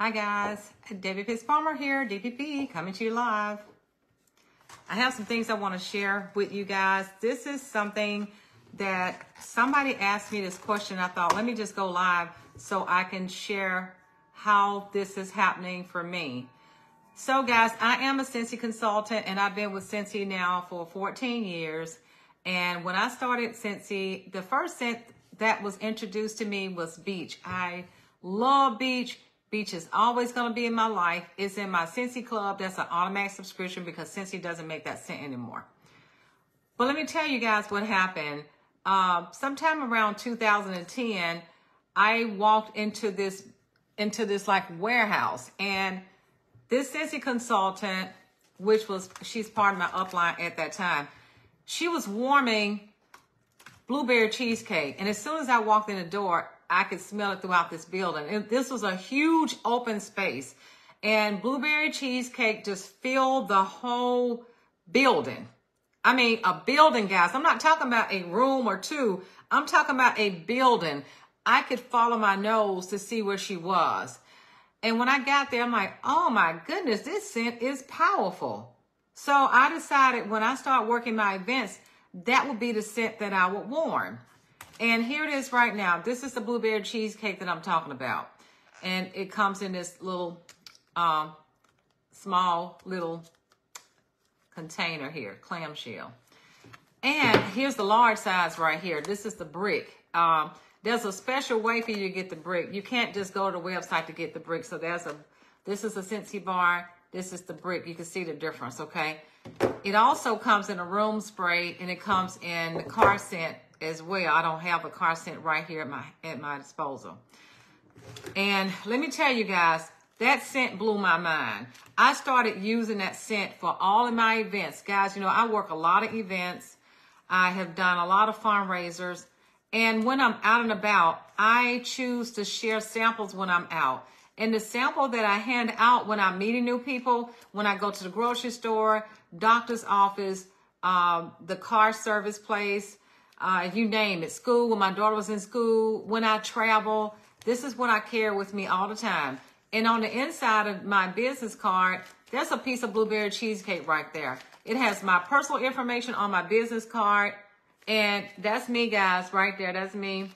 Hi guys, Debbie Pitts Palmer here, DPP, coming to you live. I have some things I want to share with you guys. This is something that somebody asked me this question. I thought, let me just go live so I can share how this is happening for me. So guys, I am a Scentsy consultant and I've been with Scentsy now for 14 years. And when I started Scentsy, the first scent that was introduced to me was beach. I love beach. Beach is always going to be in my life. It's in my Scentsy Club. That's an automatic subscription because Scentsy doesn't make that scent anymore. But let me tell you guys what happened. Sometime around 2010, I walked into this like warehouse, and this Scentsy consultant, she's part of my upline at that time, she was warming blueberry cheesecake. And as soon as I walked in the door, I could smell it throughout this building. And this was a huge open space, and blueberry cheesecake just filled the whole building. I mean, a building, guys. I'm not talking about a room or two. I'm talking about a building. I could follow my nose to see where she was. And when I got there, I'm like, oh my goodness, this scent is powerful. So I decided when I start working my events, that would be the scent that I would warm. And here it is right now. This is the blueberry cheesecake that I'm talking about. And it comes in this little, small little container here, clamshell. And here's the large size right here. This is the brick. There's a special way for you to get the brick. You can't just go to the website to get the brick. So this is a Scentsy bar. This is the brick. You can see the difference, okay? It also comes in a room spray, and it comes in the car scent as well. I don't have a car scent right here at my disposal. And let me tell you guys, that scent blew my mind. I started using that scent for all of my events. Guys, you know, I work a lot of events. I have done a lot of fundraisers. And when I'm out and about, I choose to share samples when I'm out. And the sample that I hand out when I'm meeting new people, when I go to the grocery store, doctor's office, the car service place, you name it, school, when my daughter was in school, when I travel, this is what I carry with me all the time. And on the inside of my business card, there's a piece of blueberry cheesecake right there. It has my personal information on my business card. And that's me, guys, right there. That's me.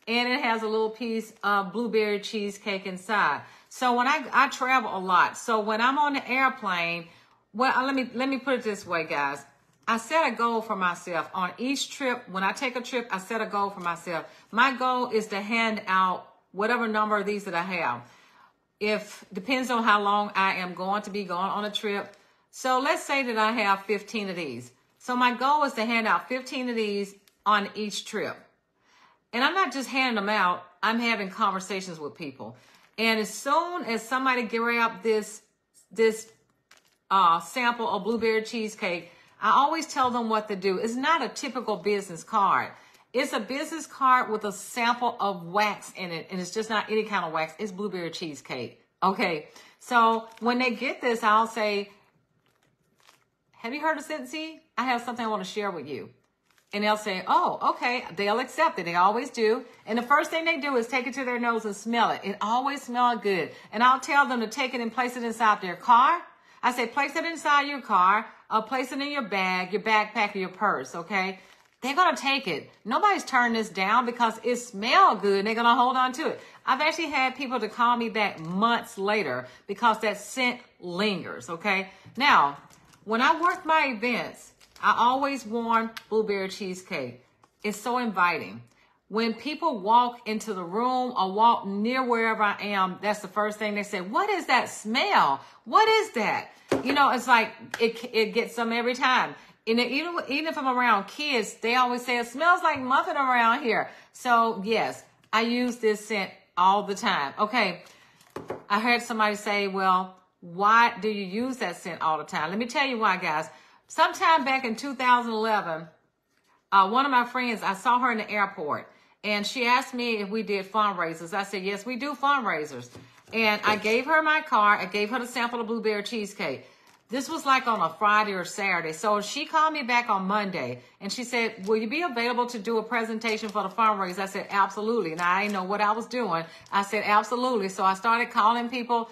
And it has a little piece of blueberry cheesecake inside. So when I travel a lot. So when I'm on the airplane, well, let me put it this way, guys. I set a goal for myself on each trip. When I take a trip, I set a goal for myself. My goal is to hand out whatever number of these that I have. Depends on how long I am going to be going on a trip. So let's say that I have 15 of these. So my goal is to hand out 15 of these on each trip. And I'm not just handing them out. I'm having conversations with people. And as soon as somebody grab this sample of blueberry cheesecake, I always tell them what to do. It's not a typical business card. It's a business card with a sample of wax in it. And it's just not any kind of wax. It's blueberry cheesecake. Okay. So when they get this, I'll say, have you heard of Scentsy? I have something I want to share with you. And they'll say, oh, okay. They'll accept it. They always do. And the first thing they do is take it to their nose and smell it. It always smells good. And I'll tell them to take it and place it inside their car. I say, place it inside your car, or place it in your bag, your backpack, or your purse, okay? They're going to take it. Nobody's turning this down because it smells good, and they're going to hold on to it. I've actually had people to call me back months later because that scent lingers, okay? Now, when I work my events, I always warm blueberry cheesecake. It's so inviting. When people walk into the room or walk near wherever I am, that's the first thing they say, what is that smell? What is that? You know, it's like it gets them every time. And even if I'm around kids, they always say, it smells like muffin around here. So yes, I use this scent all the time. Okay, I heard somebody say, well, why do you use that scent all the time? Let me tell you why, guys. Sometime back in 2011, one of my friends, I saw her in the airport. And she asked me if we did fundraisers. I said, yes, we do fundraisers. And I gave her my card. I gave her the sample of blueberry cheesecake. This was like on a Friday or Saturday. So she called me back on Monday and she said, will you be available to do a presentation for the fundraiser? I said, absolutely. And I didn't know what I was doing. I said, absolutely. So I started calling people.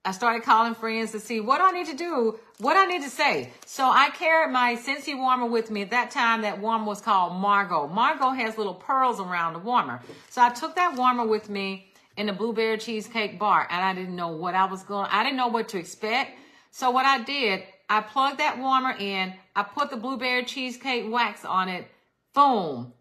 I started calling friends to see what I need to do, what I need to say. So I carried my Scentsy warmer with me. At that time, that warmer was called Margot. Margot has little pearls around the warmer. So I took that warmer with me in the blueberry cheesecake bar, and I didn't know what I didn't know what to expect. So what I did, I plugged that warmer in. I put the blueberry cheesecake wax on it. Boom.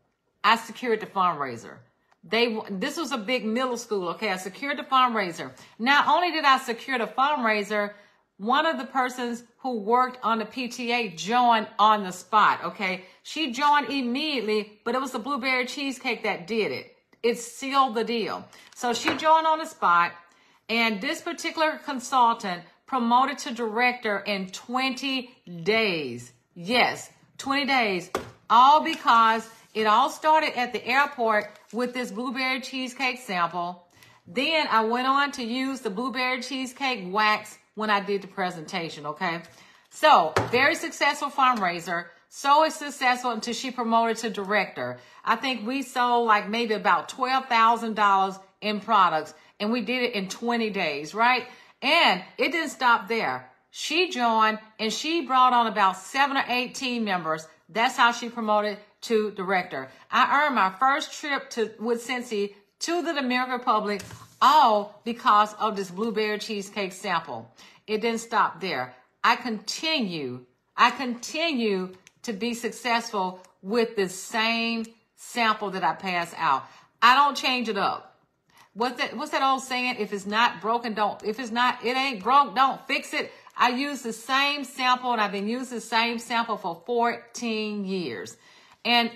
I secured the fundraiser. This was a big middle school, okay? I secured the fundraiser. Not only did I secure the fundraiser, one of the persons who worked on the PTA joined on the spot, okay? She joined immediately, but it was the blueberry cheesecake that did it. It sealed the deal. So she joined on the spot, and this particular consultant promoted to director in 20 days. Yes, 20 days, all because it all started at the airport with this blueberry cheesecake sample. Then I went on to use the blueberry cheesecake wax when I did the presentation, okay? So, very successful fundraiser. So successful until she promoted to director. I think we sold like maybe about $12,000 in products, and we did it in 20 days, right? And it didn't stop there. She joined, and she brought on about 7 or 8 team members. That's how she promoted to director. I earned my first trip with Scentsy to the Dominican Republic, all because of this blueberry cheesecake sample. It didn't stop there. I continue to be successful with the same sample that I pass out. I don't change it up. What's that old saying? If it's not broken, it ain't broke, don't fix it. I use the same sample, and I've been using the same sample for 14 years. And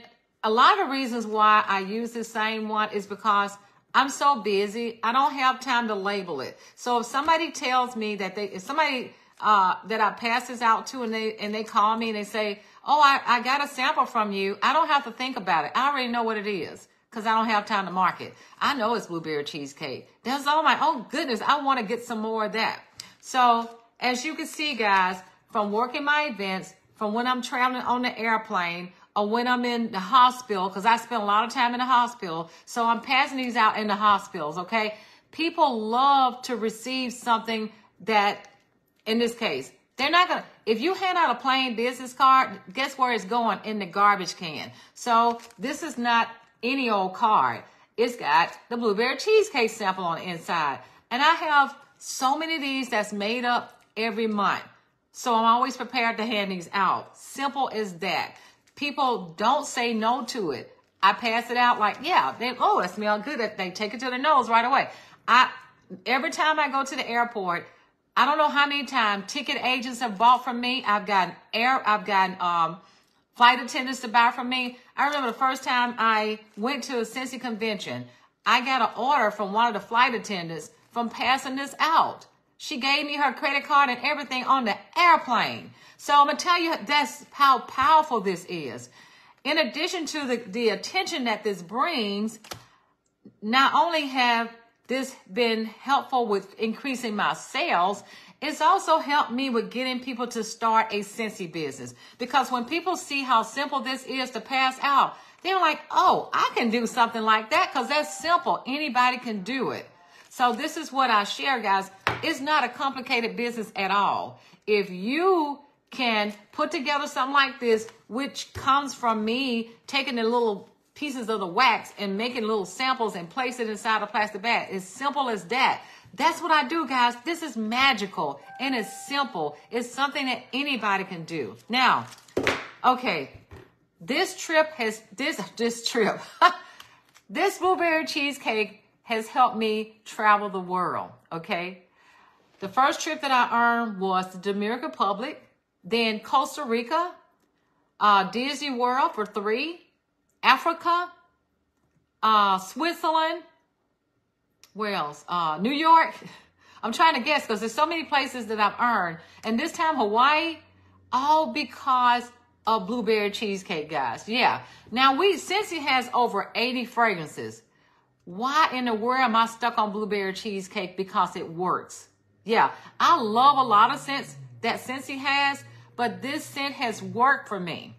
a lot of reasons why I use the same one is because I'm so busy. I don't have time to label it. So if somebody tells me that that I pass this out to, and they call me and they say, oh, I got a sample from you, I don't have to think about it. I already know what it is because I don't have time to mark it. I know it's blueberry cheesecake. That's all oh goodness, I want to get some more of that. So as you can see, guys, from working my events, from when I'm traveling on the airplane, or when I'm in the hospital, because I spend a lot of time in the hospital, so I'm passing these out in the hospitals, okay? People love to receive something that, in this case, they're not going to, if you hand out a plain business card, guess where it's going? In the garbage can. So this is not any old card. It's got the blueberry cheesecake sample on the inside. And I have so many of these that's made up every month. So I'm always prepared to hand these out. Simple as that. People don't say no to it. I pass it out like, yeah, that smells good. They take it to their nose right away. Every time I go to the airport, I don't know how many times ticket agents have bought from me. I've gotten flight attendants to buy from me. I remember the first time I went to a Scentsy convention, I got an order from one of the flight attendants from passing this out. She gave me her credit card and everything on the airplane. So I'm going to tell you, that's how powerful this is. In addition to the attention that this brings, not only have this been helpful with increasing my sales, it's also helped me with getting people to start a Scentsy business. Because when people see how simple this is to pass out, they're like, oh, I can do something like that because that's simple. Anybody can do it. So this is what I share, guys. It's not a complicated business at all. If you can put together something like this, which comes from me taking the little pieces of the wax and making little samples and place it inside a plastic bag. As simple as that. That's what I do, guys. This is magical and it's simple. It's something that anybody can do. Now, okay, this blueberry cheesecake has helped me travel the world, okay? The first trip that I earned was the Dominican Republic, then Costa Rica, Disney World for 3, Africa, Switzerland, where else? New York. I'm trying to guess because there's so many places that I've earned. And this time Hawaii, all because of blueberry cheesecake, guys. Yeah. Now Scentsy has over 80 fragrances. Why in the world am I stuck on blueberry cheesecake? Because it works. Yeah. I love a lot of scents that Scentsy has, but this scent has worked for me.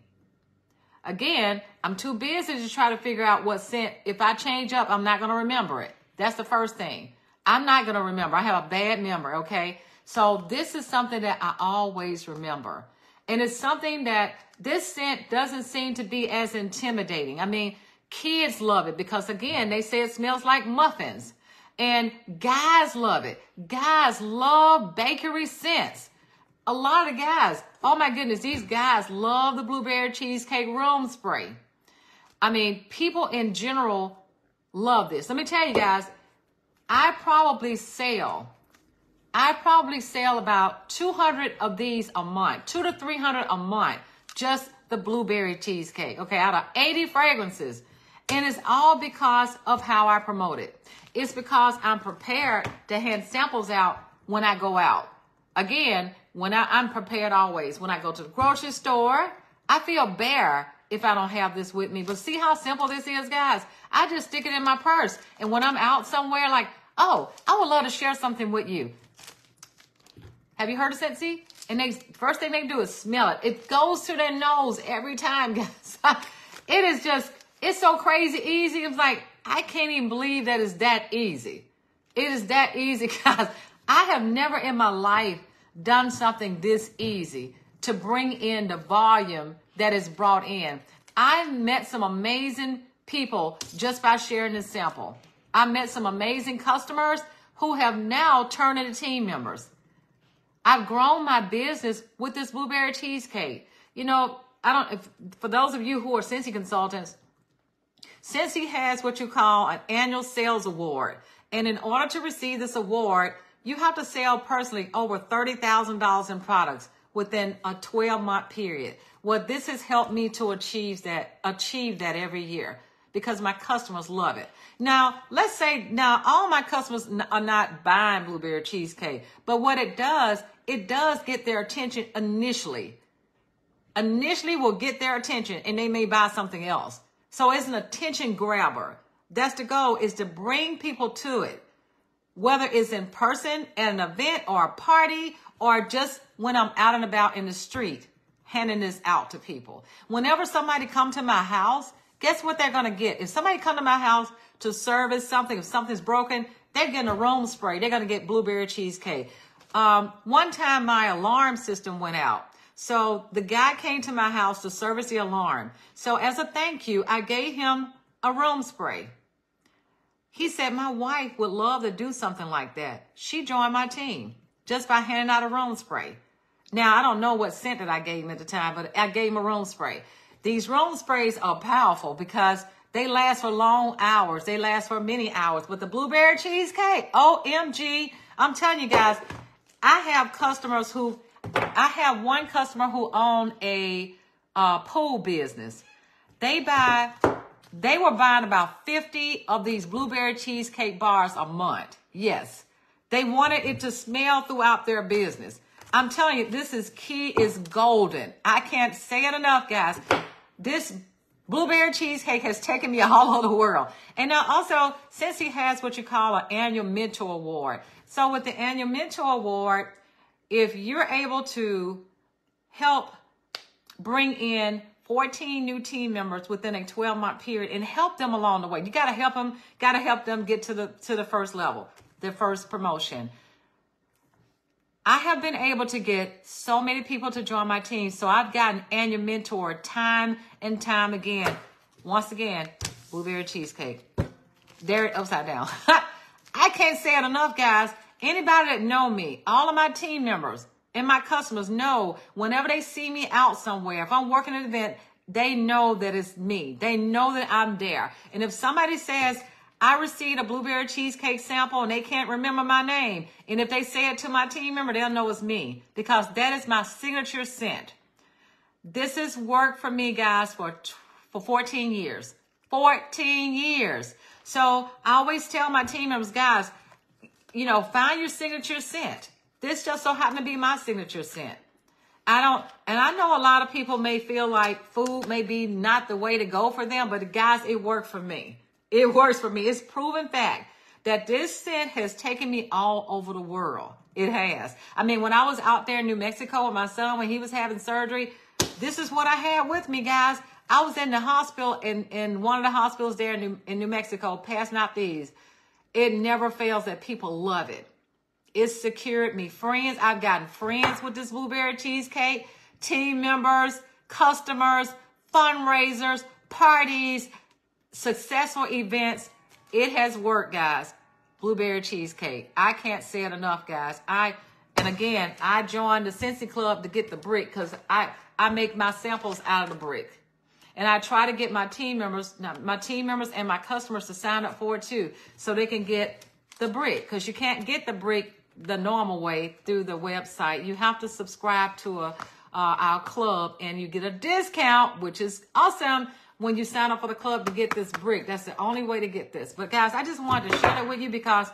Again, I'm too busy to try to figure out what scent. If I change up, I'm not going to remember it. That's the first thing. I'm not going to remember. I have a bad memory, okay? So this is something that I always remember. And it's something that this scent doesn't seem to be as intimidating. I mean, kids love it because, again, they say it smells like muffins. And guys love it. Guys love bakery scents. A lot of guys, oh my goodness, these guys love the blueberry cheesecake room spray. I mean, people in general love this. Let me tell you guys, I probably sell about 200 of these a month, 200 to 300 a month, just the blueberry cheesecake, okay, out of 80 fragrances. And it's all because of how I promote it. It's because I'm prepared to hand samples out when I go out. Again, I'm prepared always. When I go to the grocery store, I feel bare if I don't have this with me. But see how simple this is, guys? I just stick it in my purse. And when I'm out somewhere, like, oh, I would love to share something with you. Have you heard of Scentsy? And first thing they do is smell it. It goes to their nose every time, guys. It is just, it's so crazy easy. It's like, I can't even believe that it's that easy. It is that easy, guys. I have never in my life done something this easy to bring in the volume that is brought in. I met some amazing people just by sharing this sample. I met some amazing customers who have now turned into team members. I've grown my business with this blueberry cheesecake. You know, for those of you who are Scentsy consultants, Scentsy has what you call an annual sales award. And in order to receive this award, you have to sell personally over $30,000 in products within a 12-month period. Well, this has helped me to achieve that every year because my customers love it. Now, let's say all my customers are not buying blueberry cheesecake, but what it does get their attention initially. Initially will get their attention and they may buy something else. So it's an attention grabber. That's the goal, is to bring people to it. Whether it's in person at an event or a party or just when I'm out and about in the street, handing this out to people. Whenever somebody come to my house, guess what they're going to get? If somebody come to my house to service something, if something's broken, they're getting a room spray. They're going to get blueberry cheesecake. One time my alarm system went out. So the guy came to my house to service the alarm. So as a thank you, I gave him a room spray. He said, my wife would love to do something like that. She joined my team just by handing out a room spray. Now, I don't know what scent that I gave him at the time, but I gave him a room spray. These room sprays are powerful because they last for long hours. They last for many hours. But the blueberry cheesecake, OMG, I'm telling you guys, I have one customer who owned a pool business. They were buying about 50 of these blueberry cheesecake bars a month. Yes. They wanted it to smell throughout their business. I'm telling you, this is golden. I can't say it enough, guys. This blueberry cheesecake has taken me all over the world. And now also, Scentsy has what you call an annual mentor award. So with the annual mentor award, if you're able to help bring in 14 new team members within a 12-month period and help them along the way. You got to help them get to the first level, their first promotion. I have been able to get so many people to join my team. So I've gotten annual mentor time and time again. Once again, blueberry cheesecake. There, upside down. I can't say it enough, guys. Anybody that know me, all of my team members, and my customers know whenever they see me out somewhere, if I'm working at an event, they know that it's me. They know that I'm there. And if somebody says, I received a blueberry cheesecake sample and they can't remember my name, and if they say it to my team member, they'll know it's me because that is my signature scent. This has worked for me, guys, for 14 years. 14 years. So I always tell my team members, guys, find your signature scent. This just so happened to be my signature scent. I know a lot of people may feel like food may be not the way to go for them, but guys, it worked for me. It works for me. It's proven fact that this scent has taken me all over the world. It has. I mean, when I was out there in New Mexico with my son, when he was having surgery, this is what I had with me, guys. I was in the hospital, in one of the hospitals there in New Mexico, passing out these. It never fails that people love it. It's secured me friends. I've gotten friends with this blueberry cheesecake, team members, customers, fundraisers, parties, successful events. It has worked, guys. Blueberry cheesecake. I can't say it enough, guys. And again, I joined the Scentsy Club to get the brick because I make my samples out of the brick. And I try to get my team members and my customers to sign up for it too, so they can get the brick, because you can't get the brick the normal way through the website. You have to subscribe to our club, and you get a discount, which is awesome, when you sign up for the club to get this brick. That's the only way to get this. But guys, I just wanted to share that with you because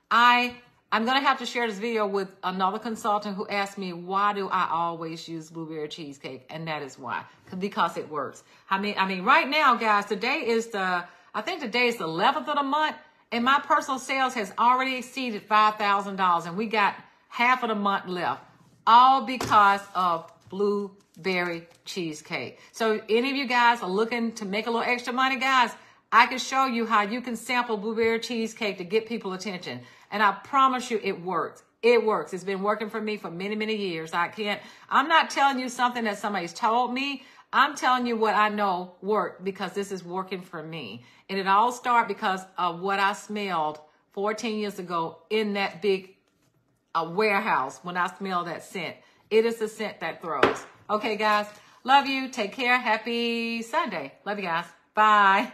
I'm going to have to share this video with another consultant who asked me, why do I always use blueberry cheesecake? And that is why, because it works. I mean, right now, guys, today is the 11th of the month, and my personal sales has already exceeded $5,000, and we got half of the month left, all because of blueberry cheesecake. So any of you guys are looking to make a little extra money, guys, I can show you how you can sample blueberry cheesecake to get people attention. And I promise you it works. It works. It's been working for me for many, many years. I'm not telling you something that somebody's told me. I'm telling you what I know worked, because this is working for me. And it all started because of what I smelled 14 years ago in that big warehouse when I smelled that scent. It is the scent that throws. Okay, guys. Love you. Take care. Happy Sunday. Love you guys. Bye.